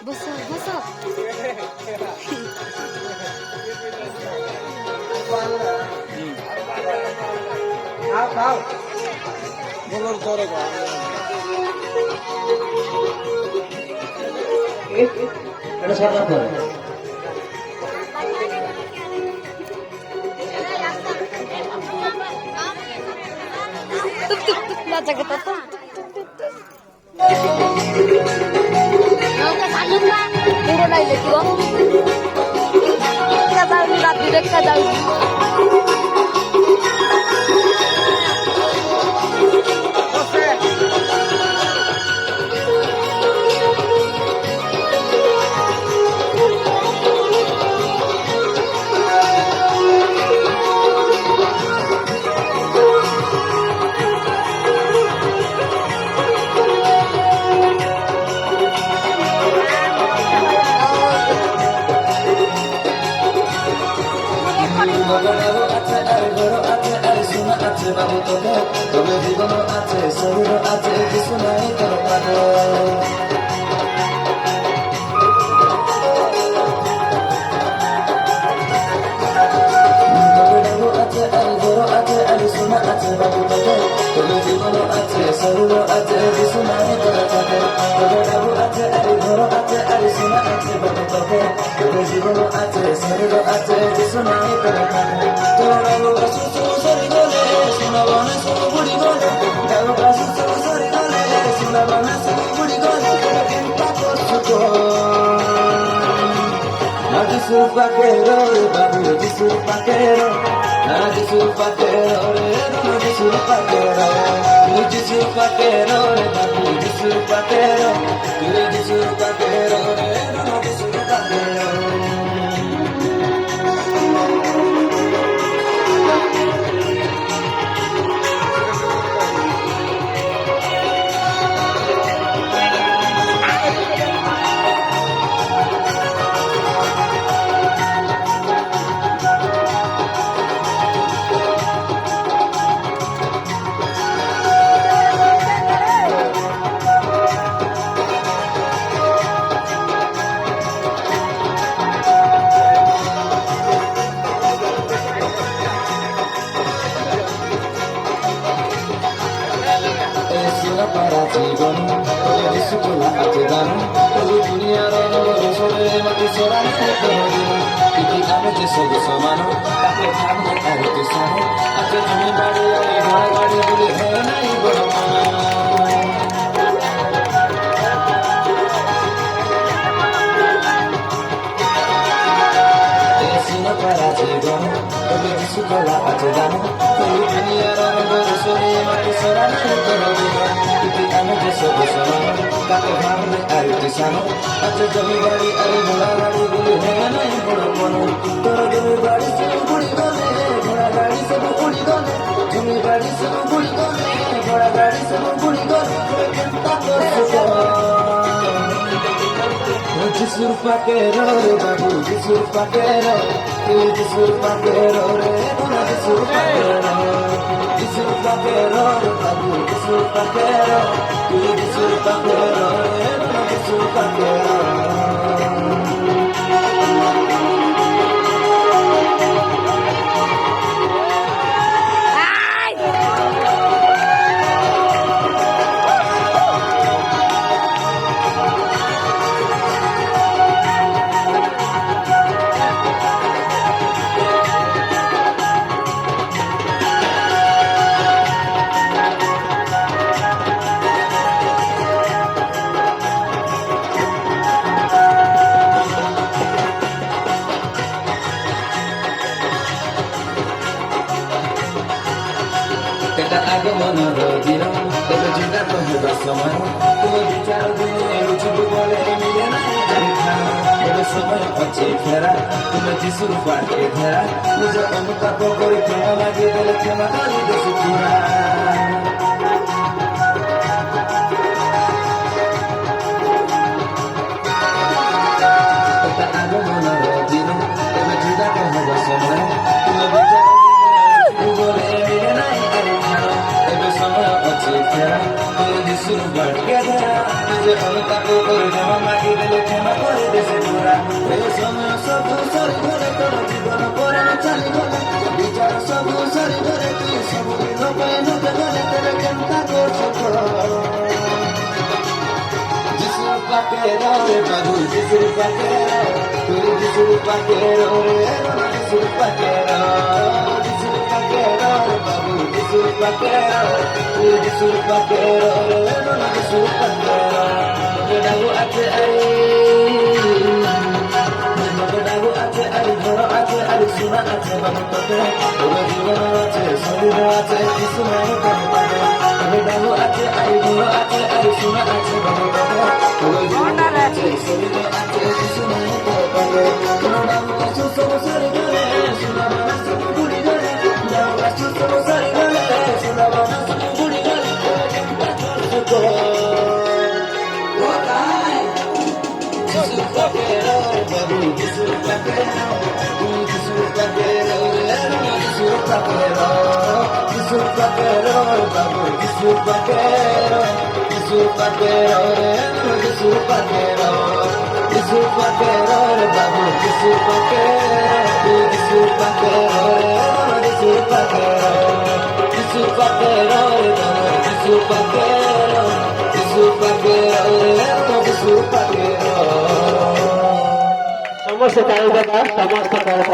বসো বসো বলার পরে এটা সাদা করে টুক টুক টুক নাচা কথা টুক টুক টুক টুক নৌকা চালুক না পুরো নাই দেখিব দেখা যাও রাত্রি দেখা যাও বাবু তোকে তবে জীবন আছে শরীর আছে কিছু নাই তোর পাগল আছে আর ঘর আছে আর সোনা আছে বাবু তোকে তবে জীবন আছে শরীর আছে কিছু নাই তোর পাগল তবে বাবু আছে আর ঘর আছে আর সোনা আছে বাবু তোকে তবে জীবন আছে শরীর আছে কিছু নাই তোর পাগল তোর বাবু সুসু সরি গলে শোনাবনা শুধু বুড়ি গলে বাবু সুসু সরি গলে শোনাবনা শুধু বুড়ি গলে চিন্তা করছো তো Jisul pakero re babu jisul pakero jisul pakero re jisul pakero jisul pakero re babu jisul pakero jisul pakero re jisul pakero para জীবন তোর সুখলা আছে গান তোর দুনিয়ার রসরে মাটি সরান কি আমি যে সব সমান তাকে ভাবনা আর তো সাহ আছে তুমি বাড়ি আরে ঘর বাড়ি বলে হে নাই বড় para জীবন তোর সুখলা আছে গান তোর দুনিয়ার রসরে মাটি সরান আমি যে সব সমান তাকে ভাবনা আর তো সাহ আছে জমি বাড়ি আরে ঘোড়া গাড়ি বলে হে নাই বড় মন তোর জমি বাড়ি সব বুড়ি গলে ঘোড়া গাড়ি সব বুড়ি গলে জমি বাড়ি সব বুড়ি গলে ঘোড়া গাড়ি সব বুড়ি গলে চিন্তা করছো जिसुर पाकेरो रे बाबू जिसुर पाकेरो तू जिसुर पाकेरो रे बोला जिसुर पाकेरो रे बाबू जिसुर पाकेरो तू जिसुर पाकेरो रे बोला जिसुर पाकेरो আগমনর দিন তবে জিনা কহিবা সময় তুমি বিচার দিনে রুচিবু বলে মিলে নাই তবে সময় আছে ফেরা তুমি যিশুর পাটে ঘেরা নিজ অনুতাপ করে ক্ষমা মাগিয়ে গেলে ক্ষমা করি দেশু পুরা আগমনর দিন তবে জিনা কহিবা সময় তুমি বিচার বলে মিলে নাই ফেরা তুই যিশুর বাড়িয়ে ধরা নিজে অনুতাপ করে দেওয়া মাটি গেলে ক্ষমা করে দেশে পুরা এই সময় সবু সরি ঘরে তোর জীবন পরে চালি গলে বিচার সবু সরি ঘরে তুই সবু লোকে লোকে গলে তেরে কেমতা করছো যিশুর পাকেরা রে বাবু যিশুর পাকেরা তুই যিশুর পাকেরা রে যিশুর পাকেরা যিশুর পাকেরা রে বাবু যিশুর পাকেরা তুই যিশুর পাকেরা রে যিশুর পাকেরা ডাবু আছে ডাবু আছে ঘর আছে সোনা আছে বাবু তোকে তোর জীবন আছে শরীর আছে কিছু নাই ডাবু আছে ঘর আছে সোনা আছে বাবু তোকে তোর জীবন আছে শরীর আছে কিছু নাই তোর ডাবু কিছু সমস্যার ঘরে সোনা বানা সব বুড়ি ঘরে ডাবু কিছু সমস্যার ঘরে সোনা বানা সব বুড়ি ঘরে যিশুর পাকেরা বাবু যিশুর পাকেরা তুই যিশুর পাকেরা যিশুর পাকেরা যিশুর পাকেরা বাবু যিশুর পাকেরা যিশুর পাকেরা যিশুর পাকেরা যিশুর পাকেরা বাবু যিশুর পাকেরা তুই যিশুর পাকেরা যিশুর পাকেরা যিশুর পাকেরা বাবু যিশুর পাকেরা যিশুর পাকেরা যিশুর পাকেরা সমস্ত কারী দাদা সমস্ত